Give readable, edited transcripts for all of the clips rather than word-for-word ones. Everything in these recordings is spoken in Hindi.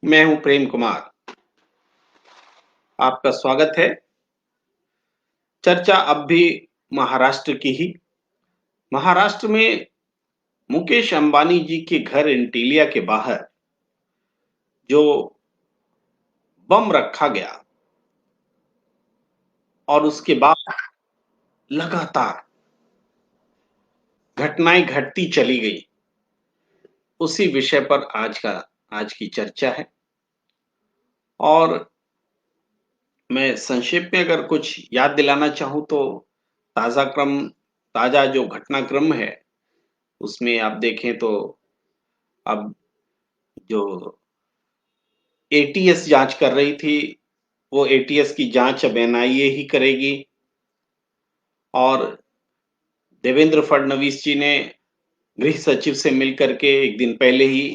मैं हूं प्रेम कुमार। आपका स्वागत है। चर्चा अब भी महाराष्ट्र की ही। महाराष्ट्र में मुकेश अंबानी जी के घर इंटीलिया के बाहर जो बम रखा गया और उसके बाद लगातार घटनाएं घटती चली गई, उसी विषय पर आज की चर्चा है। और मैं संक्षेप में अगर कुछ याद दिलाना चाहूं तो ताजा जो घटनाक्रम है उसमें आप देखें तो अब जो एटीएस जांच कर रही थी, वो एटीएस की जांच अब एनआईए ही करेगी। और देवेंद्र फडणवीस जी ने गृह सचिव से मिलकर के एक दिन पहले ही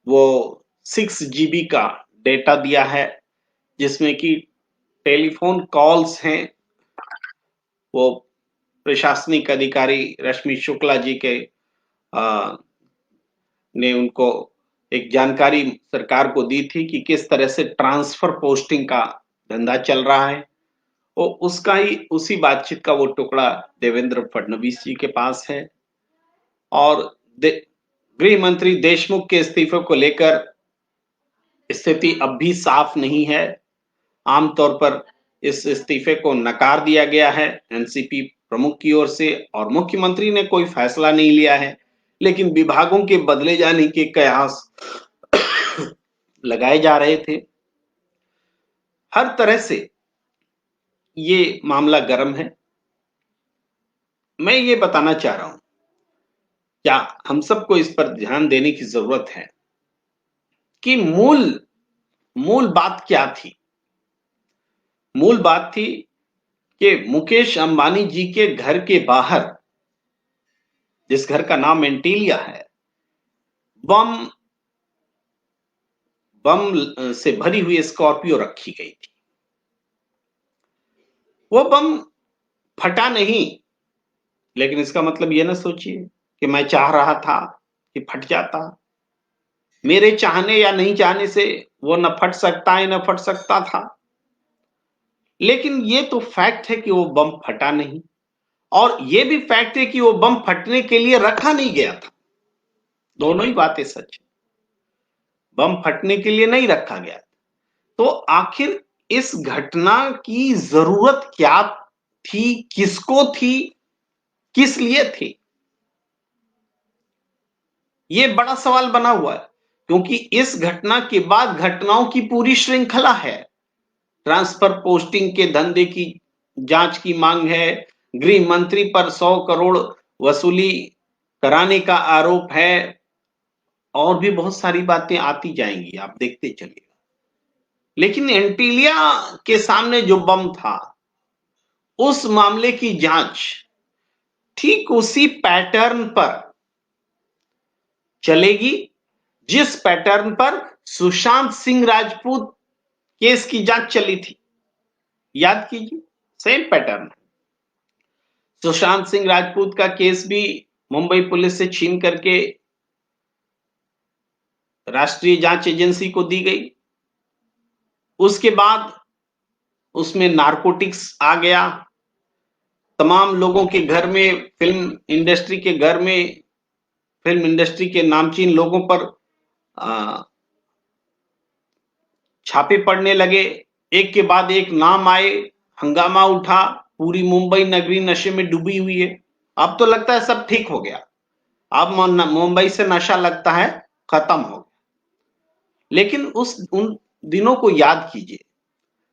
वो 6 GB का डेटा दिया है, जिसमें कि टेलीफोन कॉल्स हैं। वो प्रशासनिक अधिकारी रश्मि शुक्ला जी के आ, ने उनको एक जानकारी सरकार को दी थी कि किस तरह से ट्रांसफर पोस्टिंग का धंधा चल रहा है। वो उसका ही उसी बातचीत का वो टुकड़ा देवेंद्र फडणवीस जी के पास है। और गृह मंत्री देशमुख के इस्तीफे को लेकर स्थिति अब भी साफ नहीं है। आमतौर पर इस इस्तीफे को नकार दिया गया है एनसीपी प्रमुख की ओर से, और मुख्यमंत्री ने कोई फैसला नहीं लिया है। लेकिन विभागों के बदले जाने के कयास लगाए जा रहे थे। हर तरह से ये मामला गर्म है। मैं ये बताना चाह रहा हूं, क्या हम सबको इस पर ध्यान देने की जरूरत है कि मूल मूल बात क्या थी। मूल बात थी कि मुकेश अंबानी जी के घर के बाहर, जिस घर का नाम एंटीलिया है, बम बम से भरी हुई स्कॉर्पियो रखी गई थी। वो बम फटा नहीं, लेकिन इसका मतलब ये ना सोचिए कि मैं चाह रहा था कि फट जाता। मेरे चाहने या नहीं चाहने से वो न फट सकता है न फट सकता था। लेकिन ये तो फैक्ट है कि वो बम फटा नहीं, और ये भी फैक्ट है कि वो बम फटने के लिए रखा नहीं गया था। दोनों ही बातें सच है। बम फटने के लिए नहीं रखा गया। तो आखिर इस घटना की जरूरत क्या थी, किसको थी, किस लिए थी? ये बड़ा सवाल बना हुआ है, क्योंकि इस घटना के बाद घटनाओं की पूरी श्रृंखला है। ट्रांसफर पोस्टिंग के धंधे की जांच की मांग है। गृह मंत्री पर 100 करोड़ वसूली कराने का आरोप है। और भी बहुत सारी बातें आती जाएंगी, आप देखते चलिए। लेकिन एंटीलिया के सामने जो बम था, उस मामले की जांच ठीक उसी पैटर्न पर चलेगी जिस पैटर्न पर सुशांत सिंह राजपूत केस की जांच चली थी। याद कीजिए, सेम पैटर्न। सुशांत सिंह राजपूत का केस भी मुंबई पुलिस से छीन करके राष्ट्रीय जांच एजेंसी को दी गई। उसके बाद उसमें नारकोटिक्स आ गया। तमाम लोगों के घर में, फिल्म इंडस्ट्री के नामचीन लोगों पर छापे पड़ने लगे। एक के बाद एक नाम आए, हंगामा उठा। पूरी मुंबई नगरी नशे में डूबी हुई है। अब तो लगता है सब ठीक हो गया। अब मुंबई से नशा लगता है खत्म हो गया। लेकिन उन दिनों को याद कीजिए।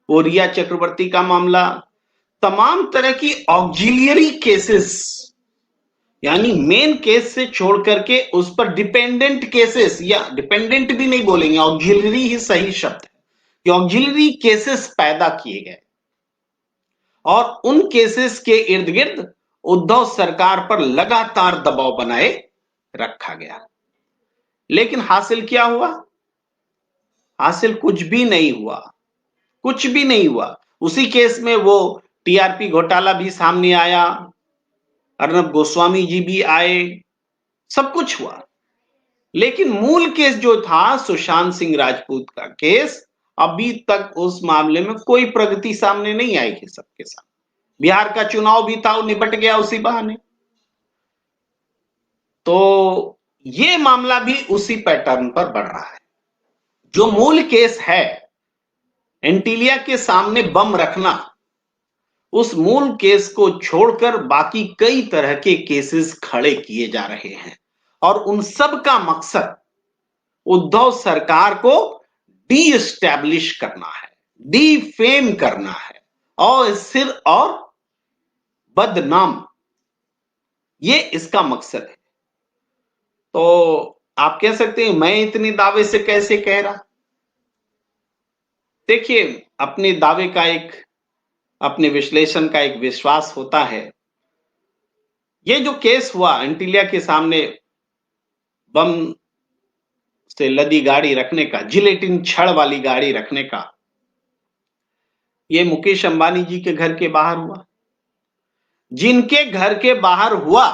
वो रिया चक्रवर्ती का मामला, तमाम तरह की ऑक्सिलियरी केसेस, यानी मेन केस से छोड़ करके उस पर डिपेंडेंट केसेस, या डिपेंडेंट भी नहीं बोलेंगे, ऑक्सिलियरी ही सही शब्द है कि ऑक्सिलियरी केसेस पैदा किए गए। और उन केसेस के इर्द गिर्द उद्धव सरकार पर लगातार दबाव बनाए रखा गया। लेकिन हासिल क्या हुआ? हासिल कुछ भी नहीं हुआ। कुछ भी नहीं हुआ। उसी केस में वो टीआरपी घोटाला भी सामने आया, अर्नब गोस्वामी जी भी आए, सब कुछ हुआ। लेकिन मूल केस जो था सुशांत सिंह राजपूत का केस, अभी तक उस मामले में कोई प्रगति सामने नहीं आई है सबके साथ। बिहार का चुनाव भी था, वो निपट गया उसी बहाने। तो ये मामला भी उसी पैटर्न पर बढ़ रहा है। जो मूल केस है एंटीलिया के सामने बम रखना, उस मूल केस को छोड़कर बाकी कई तरह के केसेस खड़े किए जा रहे हैं और उन सब का मकसद उद्धव सरकार को डी एस्टैब्लिश करना है, डीफेम करना है और सिर और बदनाम, ये इसका मकसद है। तो आप कह सकते हैं मैं इतने दावे से कैसे कह रहा। देखिए, अपने दावे का एक, अपने विश्लेषण का एक विश्वास होता है। ये जो केस हुआ एंटीलिया के सामने बम से लदी गाड़ी रखने का, जिलेटिन छड़ वाली गाड़ी रखने का, ये मुकेश अंबानी जी के घर के बाहर हुआ। जिनके घर के बाहर हुआ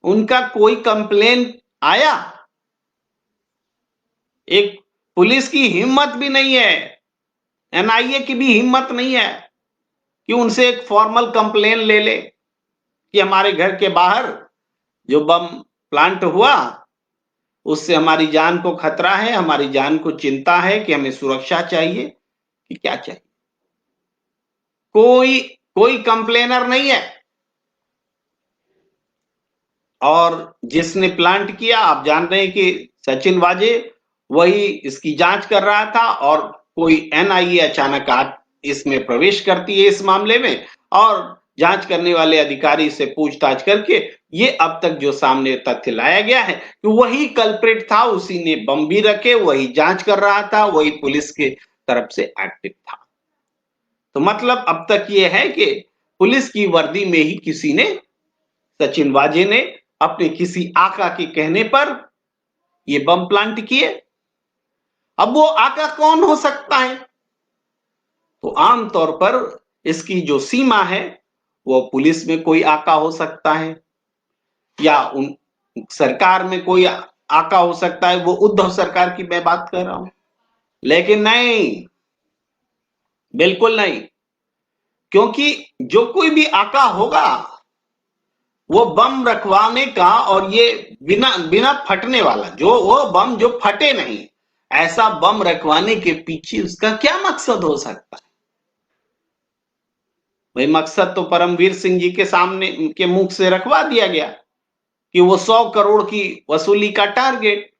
उनका कोई कंप्लेन आया? एक पुलिस की हिम्मत भी नहीं है, एनआईए की भी हिम्मत नहीं है कि उनसे एक फॉर्मल कंप्लेन ले ले कि हमारे घर के बाहर जो बम प्लांट हुआ उससे हमारी जान को खतरा है, हमारी जान को चिंता है, कि हमें सुरक्षा चाहिए, कि क्या चाहिए। कोई कंप्लेनर नहीं है। और जिसने प्लांट किया, आप जान रहे हैं कि सचिन वाजे, वही इसकी जांच कर रहा था और कोई एनआईए अचानक इसमें प्रवेश करती है इस मामले में और जांच करने वाले अधिकारी से पूछताछ करके ये अब तक जो सामने तथ्य लाया गया है कि वही कल्प्रिट था, उसी ने बम भी रखे, वही जांच कर रहा था, वही पुलिस के तरफ से एक्टिव था। तो मतलब अब तक ये है कि पुलिस की वर्दी में ही किसी ने, सचिन वाजे ने अपने किसी आका के कहने पर ये बम प्लांट किए। अब वो आका कौन हो सकता है? तो आमतौर पर इसकी जो सीमा है वो पुलिस में कोई आका हो सकता है या उन सरकार में कोई आका हो सकता है, वो उद्धव सरकार की मैं बात कर रहा हूं। लेकिन नहीं, बिल्कुल नहीं, क्योंकि जो कोई भी आका होगा वो बम रखवाने का, और ये बिना बिना फटने वाला, जो वो बम जो फटे नहीं, ऐसा बम रखवाने के पीछे उसका क्या मकसद हो सकता है? भाई मकसद तो परमवीर सिंह जी के सामने के मुख से रखवा दिया गया कि वो 100 करोड़ की वसूली का टारगेट।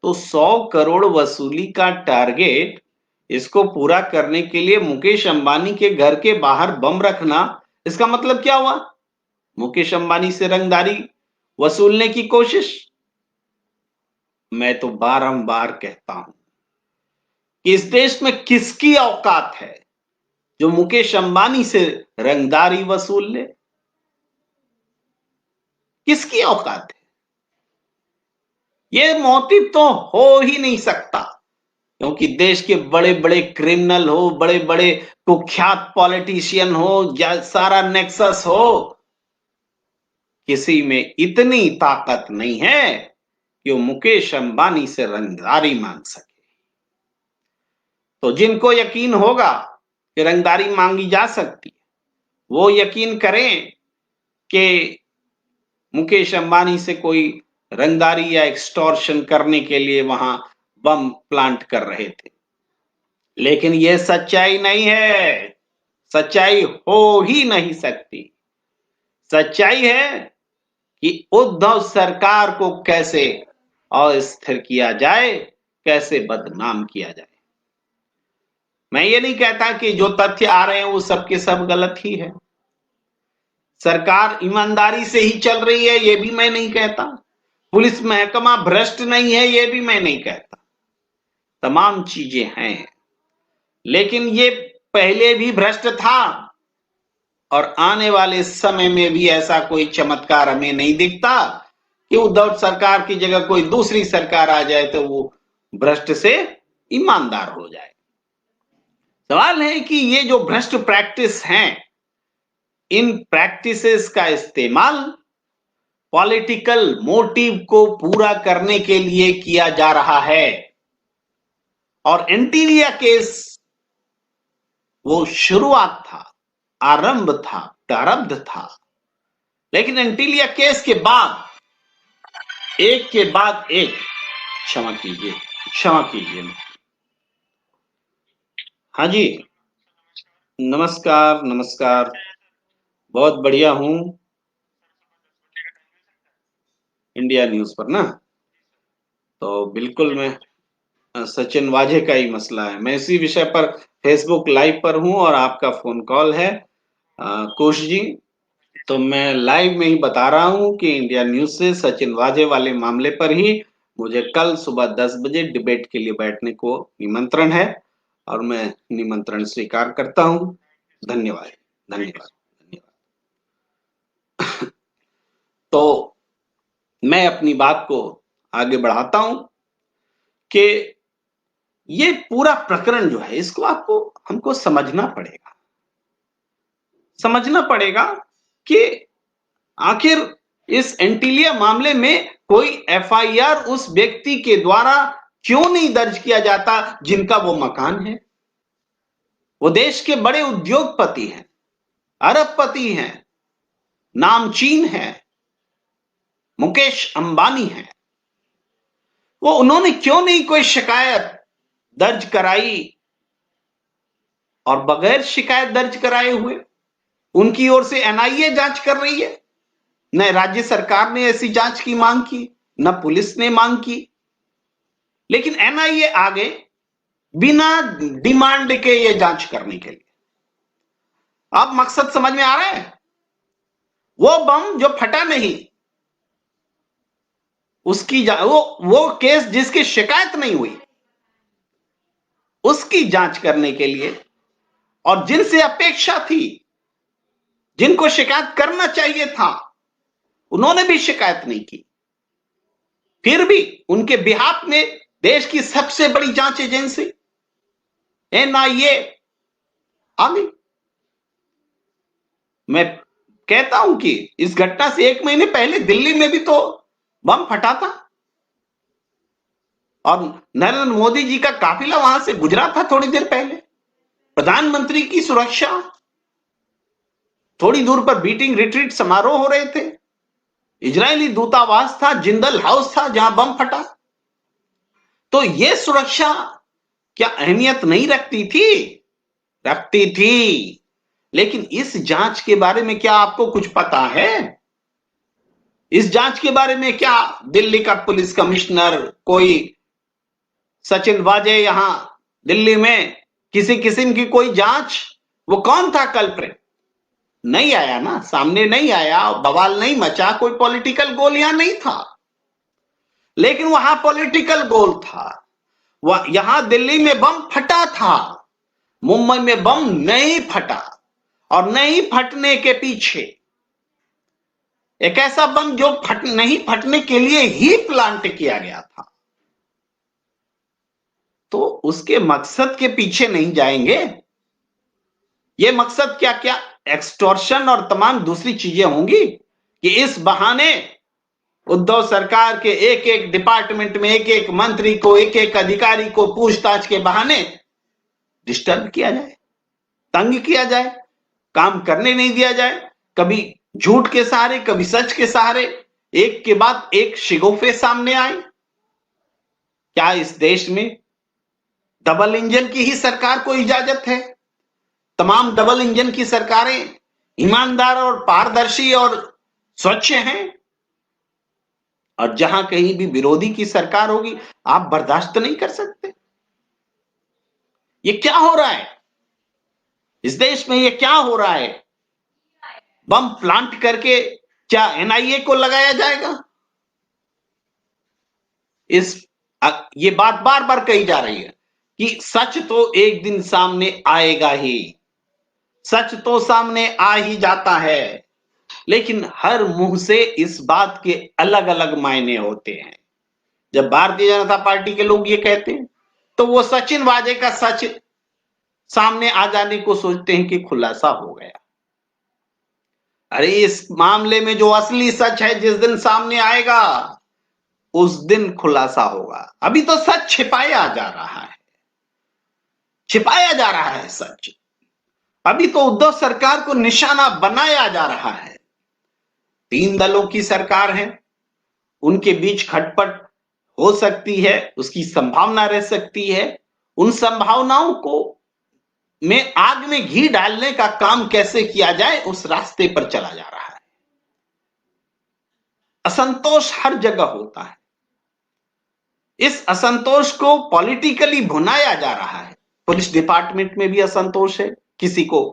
तो 100 करोड़ वसूली का टारगेट, इसको पूरा करने के लिए मुकेश अंबानी के घर के बाहर बम रखना, इसका मतलब क्या हुआ? मुकेश अंबानी से रंगदारी वसूलने की कोशिश। मैं तो बारंबार कहता हूं कि इस देश में किसकी औकात है जो मुकेश अंबानी से रंगदारी वसूल ले? किसकी औकात है? ये मोटिव तो हो ही नहीं सकता, क्योंकि देश के बड़े बड़े क्रिमिनल हो, बड़े बड़े कुख्यात पॉलिटिशियन हो या सारा नेक्सस हो, किसी में इतनी ताकत नहीं है कि वो मुकेश अंबानी से रंगदारी मांग सके। तो जिनको यकीन होगा कि रंगदारी मांगी जा सकती है, वो यकीन करें कि मुकेश अंबानी से कोई रंगदारी या एक्सटॉर्शन करने के लिए वहां बम प्लांट कर रहे थे। लेकिन यह सच्चाई नहीं है, सच्चाई हो ही नहीं सकती। सच्चाई है कि उद्धव सरकार को कैसे अस्थिर किया जाए, कैसे बदनाम किया जाए। मैं ये नहीं कहता कि जो तथ्य आ रहे हैं वो सबके सब गलत ही है, सरकार ईमानदारी से ही चल रही है, ये भी मैं नहीं कहता, पुलिस महकमा भ्रष्ट नहीं है, ये भी मैं नहीं कहता, तमाम चीजें हैं। लेकिन ये पहले भी भ्रष्ट था और आने वाले समय में भी ऐसा कोई चमत्कार हमें नहीं दिखता कि उद्धव सरकार की जगह कोई दूसरी सरकार आ जाए तो वो भ्रष्ट से ईमानदार हो जाए। सवाल है कि ये जो भ्रष्ट प्रैक्टिस हैं, इन प्रैक्टिसेस का इस्तेमाल पॉलिटिकल मोटिव को पूरा करने के लिए किया जा रहा है। और एंटीलिया केस वो शुरुआत था, आरंभ था, प्रारंभ था, लेकिन एंटीलिया केस के बाद एक के बाद एक, क्षमा कीजिए, क्षमा कीजिए, हाँ जी, नमस्कार, नमस्कार, बहुत बढ़िया हूं। इंडिया न्यूज पर ना, तो बिल्कुल मैं सचिन वाजे का ही मसला है, मैं इसी विषय पर फेसबुक लाइव पर हूं और आपका फोन कॉल है कोश जी। तो मैं लाइव में ही बता रहा हूं कि इंडिया न्यूज से सचिन वाजे वाले मामले पर ही मुझे कल सुबह 10 बजे डिबेट के लिए बैठने को निमंत्रण है और मैं निमंत्रण स्वीकार करता हूं। धन्यवाद, धन्यवाद, धन्यवाद। तो मैं अपनी बात को आगे बढ़ाता हूं कि ये पूरा प्रकरण जो है इसको आपको हमको समझना पड़ेगा कि आखिर इस एंटीलिया मामले में कोई एफआईआर उस व्यक्ति के द्वारा क्यों नहीं दर्ज किया जाता जिनका वो मकान है। वो देश के बड़े उद्योगपति हैं, अरबपति हैं, नामचीन हैं, मुकेश अंबानी हैं। वो उन्होंने क्यों नहीं कोई शिकायत दर्ज कराई, और बगैर शिकायत दर्ज कराए हुए उनकी ओर से एनआईए जांच कर रही है। न राज्य सरकार ने ऐसी जांच की मांग की, न पुलिस ने मांग की, लेकिन एनआईए आ गए बिना डिमांड के ये जांच करने के लिए। अब मकसद समझ में आ रहा है? वो बम जो फटा नहीं, उसकी वो केस जिसकी शिकायत नहीं हुई, उसकी जांच करने के लिए, और जिनसे अपेक्षा थी, जिनको शिकायत करना चाहिए था, उन्होंने भी शिकायत नहीं की, फिर भी उनके बिहाफ में देश की सबसे बड़ी जांच एजेंसी एनआईए आ गई। मैं कहता हूं कि इस घटना से 1 महीने पहले दिल्ली में भी तो बम फटा था और नरेंद्र मोदी जी का काफिला वहां से गुजरा था थोड़ी देर पहले। प्रधानमंत्री की सुरक्षा, थोड़ी दूर पर बीटिंग रिट्रीट समारोह हो रहे थे, इजरायली दूतावास था, जिंदल हाउस था जहां बम फटा। तो यह सुरक्षा क्या अहमियत नहीं रखती थी? रखती थी। लेकिन इस जांच के बारे में क्या आपको कुछ पता है? इस जांच के बारे में क्या दिल्ली का पुलिस कमिश्नर, कोई सचिन वाजे यहां दिल्ली में किसी किस्म की कोई जांच, वो कौन था कल्प्रिट? नहीं आया ना, सामने नहीं आया, बवाल नहीं मचा, कोई पॉलिटिकल गोल यहां नहीं था। लेकिन वहां पॉलिटिकल गोल था। यहां दिल्ली में बम फटा था, मुंबई में बम नहीं फटा, और नहीं फटने के पीछे एक ऐसा बम जो नहीं फटने के लिए ही प्लांट किया गया था। तो उसके मकसद के पीछे नहीं जाएंगे। ये मकसद क्या क्या एक्सटॉर्शन और तमाम दूसरी चीजें होंगी कि इस बहाने उद्धव सरकार के एक एक डिपार्टमेंट में एक एक मंत्री को, एक एक अधिकारी को पूछताछ के बहाने डिस्टर्ब किया जाए, तंग किया जाए, काम करने नहीं दिया जाए, कभी झूठ के सहारे, कभी सच के सहारे एक के बाद एक शिगोफे सामने आए। क्या इस देश में डबल इंजन की ही सरकार को इजाजत है? तमाम डबल इंजन की सरकारें ईमानदार और पारदर्शी और स्वच्छ हैं, और जहां कहीं भी विरोधी की सरकार होगी आप बर्दाश्त नहीं कर सकते। ये क्या हो रहा है इस देश में? ये क्या हो रहा है? बम प्लांट करके क्या एनआईए को लगाया जाएगा? ये बात बार बार कही जा रही है कि सच तो एक दिन सामने आएगा ही, सच तो सामने आ ही जाता है, लेकिन हर मुंह से इस बात के अलग अलग मायने होते हैं। जब भारतीय जनता पार्टी के लोग ये कहते हैं तो वो सचिन वाजे का सच सामने आ जाने को सोचते हैं कि खुलासा हो गया। अरे इस मामले में जो असली सच है जिस दिन सामने आएगा उस दिन खुलासा होगा। अभी तो सच छिपाया जा रहा है, छिपाया जा रहा है सच। अभी तो उद्धव सरकार को निशाना बनाया जा रहा है। 3 दलों की सरकार है, उनके बीच खटपट हो सकती है, उसकी संभावना रह सकती है। उन संभावनाओं को में आग में घी डालने का काम कैसे किया जाए उस रास्ते पर चला जा रहा है। असंतोष हर जगह होता है, इस असंतोष को पॉलिटिकली भुनाया जा रहा है। पुलिस डिपार्टमेंट में भी असंतोष है, किसी को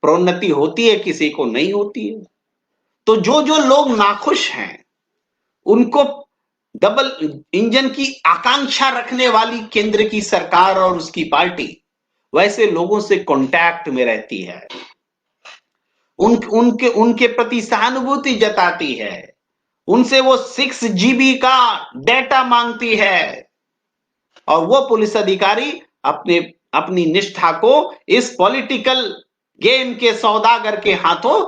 प्रोन्नति होती है, किसी को नहीं होती है। तो जो जो लोग नाखुश हैं उनको डबल इंजन की आकांक्षा रखने वाली केंद्र की सरकार और उसकी पार्टी वैसे लोगों से कांटेक्ट में रहती है, उनके प्रति सहानुभूति जताती है, उनसे वो 6 GB का डेटा मांगती है, और वो पुलिस अधिकारी अपनी निष्ठा को इस पॉलिटिकल गेम के सौदागर के हाथों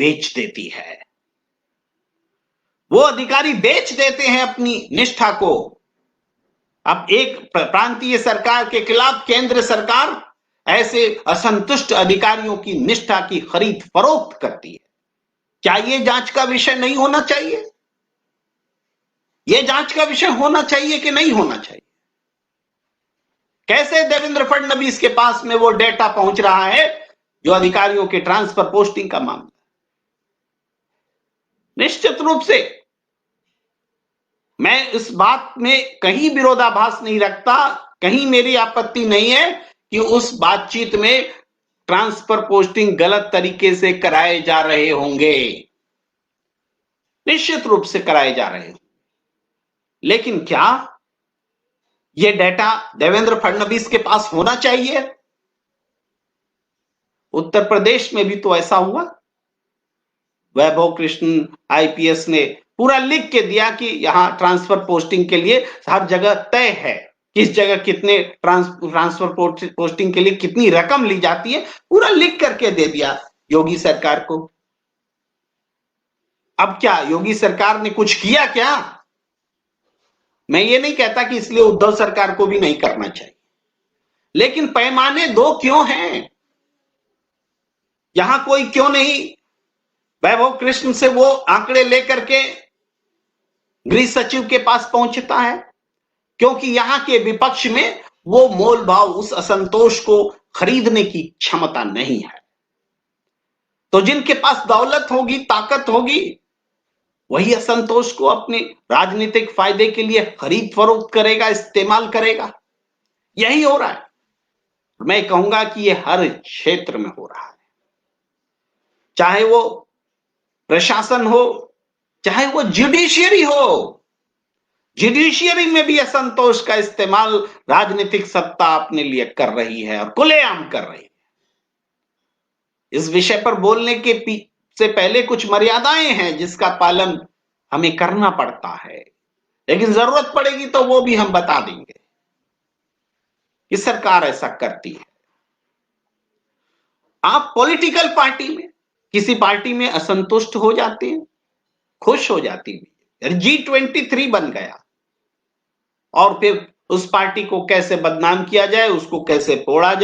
बेच देती है। वो अधिकारी बेच देते हैं अपनी निष्ठा को। अब एक प्रांतीय सरकार के खिलाफ केंद्र सरकार ऐसे असंतुष्ट अधिकारियों की निष्ठा की खरीद फरोख्त करती है। क्या ये जांच का विषय नहीं होना चाहिए? ये जांच का विषय होना चाहिए कि नहीं होना चाहिए? कैसे देवेंद्र फडणवीस के पास में वो डेटा पहुंच रहा है जो अधिकारियों के ट्रांसफर पोस्टिंग का मामला? निश्चित रूप से मैं इस बात में कहीं विरोधाभास नहीं रखता, कहीं मेरी आपत्ति नहीं है कि उस बातचीत में ट्रांसफर पोस्टिंग गलत तरीके से कराए जा रहे होंगे, निश्चित रूप से कराए जा रहे होंगे। लेकिन क्या यह डेटा देवेंद्र फडणवीस के पास होना चाहिए? उत्तर प्रदेश में भी तो ऐसा हुआ। वैभव कृष्ण आईपीएस ने पूरा लिख के दिया कि यहां ट्रांसफर पोस्टिंग के लिए हर जगह तय है, किस जगह कितने ट्रांसफर पोस्टिंग के लिए कितनी रकम ली जाती है, पूरा लिख करके दे दिया योगी सरकार को। अब क्या योगी सरकार ने कुछ किया क्या? मैं ये नहीं कहता कि इसलिए उद्धव सरकार को भी नहीं करना चाहिए, लेकिन पैमाने दो क्यों हैं? यहां कोई क्यों नहीं वैभव कृष्ण से वो आंकड़े लेकर के गृह सचिव के पास पहुंचता है? क्योंकि यहां के विपक्ष में वो मोल भाव, उस असंतोष को खरीदने की क्षमता नहीं है। तो जिनके पास दौलत होगी, ताकत होगी, वही असंतोष को अपने राजनीतिक फायदे के लिए खरीद फरोख्त करेगा, इस्तेमाल करेगा। यही हो रहा है। मैं कहूंगा कि यह हर क्षेत्र में हो रहा है, चाहे वो प्रशासन हो, चाहे वो जुडिशियरी हो। जुडिशियरी में भी असंतोष का इस्तेमाल राजनीतिक सत्ता अपने लिए कर रही है और खुलेआम कर रही है। इस विषय पर बोलने के से पहले कुछ मर्यादाएं हैं जिसका पालन हमें करना पड़ता है, लेकिन जरूरत पड़ेगी तो वो भी हम बता देंगे कि सरकार ऐसा करती है। आप पॉलिटिकल पार्टी में, किसी पार्टी में असंतुष्ट हो जाते हैं, खुश हो जाती है, G23 बन गया और फिर उस पार्टी को कैसे बदनाम किया जाए, उसको कैसे तोड़ा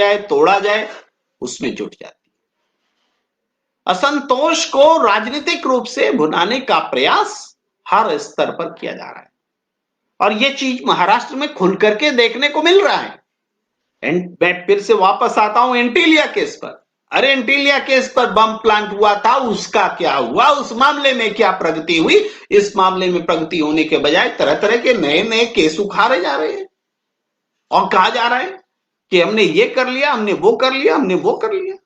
जाए, उसमें जुट जाती है। असंतोष को राजनीतिक रूप से भुनाने का प्रयास हर स्तर पर किया जा रहा है, और यह चीज महाराष्ट्र में खुल करके देखने को मिल रहा है। मैं फिर से वापस आता हूं एंटीलिया केस पर। अरे एंटीलिया केस पर बम प्लांट हुआ था, उसका क्या हुआ? उस मामले में क्या प्रगति हुई? इस मामले में प्रगति होने के बजाय तरह तरह के नए नए केस उखाड़े जा रहे हैं और कहा जा रहा है कि हमने ये कर लिया, हमने वो कर लिया, हमने वो कर लिया।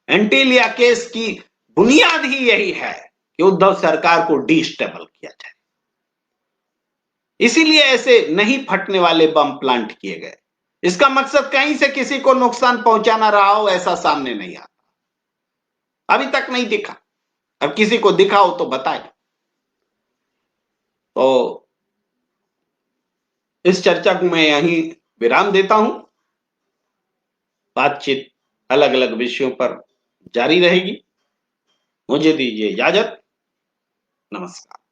एंटीलिया केस की बुनियाद ही यही है कि उद्धव सरकार को डिस्टेबल किया जाए, इसीलिए ऐसे नहीं फटने वाले बम प्लांट किए गए। इसका मकसद कहीं से किसी को नुकसान पहुंचाना रहा हो, ऐसा सामने नहीं आता, अभी तक नहीं दिखा। अब किसी को दिखा हो तो बताए। तो इस चर्चा को मैं यहीं विराम देता हूं। बातचीत अलग अलग विषयों पर जारी रहेगी। मुझे दीजिए इजाज़त। नमस्कार।